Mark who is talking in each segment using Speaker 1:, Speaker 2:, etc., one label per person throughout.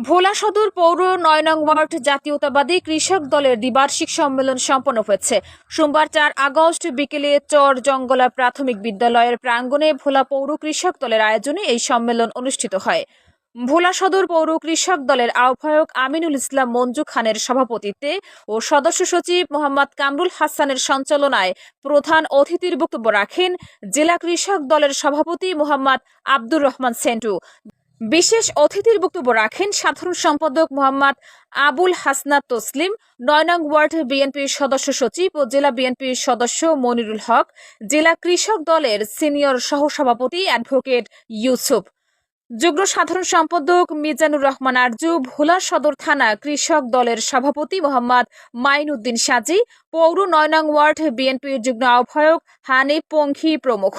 Speaker 1: ভোলা সদর পৌর ৯ নং ওয়ার্ড জাতীয়তাবাদী কৃষক দলের দ্বিবার্ষিক সম্মেলন সম্পন্ন হয়েছে। সোমবার ৪ আগস্ট বিকেলে চর জঙ্গলা প্রাথমিক বিদ্যালয়ের প্রাঙ্গণে ভোলা পৌর কৃষক দলের আয়োজনে এই সম্মেলন অনুষ্ঠিত হয়। ভোলা সদর পৌর কৃষক দলের আহ্বায়ক আমিনুল ইসলাম মঞ্জু খানের সভাপতিত্বে ও সদস্য সচিব মোহাম্মদ কামরুল হাসানের সঞ্চালনায় প্রধান অতিথির বক্তব্য রাখেন জেলা কৃষক দলের সভাপতি মোহাম্মদ আব্দুর রহমান সেন্টু। বিশেষ অতিথির বক্তব্য রাখেন সাধারণ সম্পাদক মোহাম্মদ আবুল হাসনাত তসলিম, ৯ নং ওয়ার্ড বিএনপির সদস্য সচিব ও জেলা বিএনপির সদস্য মনিরুল হক, জেলা কৃষক দলের সিনিয়র সহসভাপতি অ্যাডভোকেট ইউসুফ, যুগ্ম সাধারণ সম্পাদক মিজানুর রহমান আরজু, ভোলা সদর থানা কৃষক দলের সভাপতি মোহাম্মদ মাইনুদ্দিন সাজি, পৌর ৯ নং ওয়ার্ড বিএনপির যুগ্ম আহ্বায়ক হানিফ পঙ্খী প্রমুখ।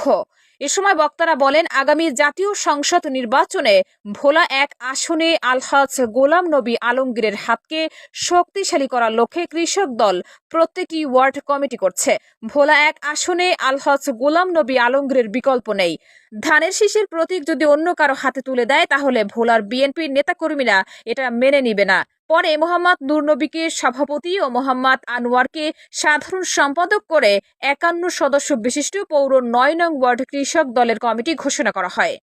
Speaker 1: এ সময় বক্তারা বলেন, আগামী জাতীয় সংসদ নির্বাচনে ভোলা ১ আসনে আলহাজ গোলাম নবী আলমগীরের হাতকে শক্তিশালী করার লক্ষ্যে কৃষক দল প্রত্যেকটি ওয়ার্ড কমিটি করছে। ভোলা ১ আসনে আলহাজ গোলাম নবী আলমগীরের বিকল্প নেই। ধানের শীষের প্রতীক যদি অন্য কারো হাতে তুলে দেয় তাহলে ভোলার বিএনপির নেতাকর্মীরা এটা মেনে নিবে না। পরে মোহাম্মদ নূরনবীকে সভাপতি ও মোহাম্মদ আনোয়ারকে সাধারণ সম্পাদক করে ৫১ সদস্য বিশিষ্ট পৌর ৯ নং ওয়ার্ড কৃষক দলের কমিটি ঘোষণা করা হয়।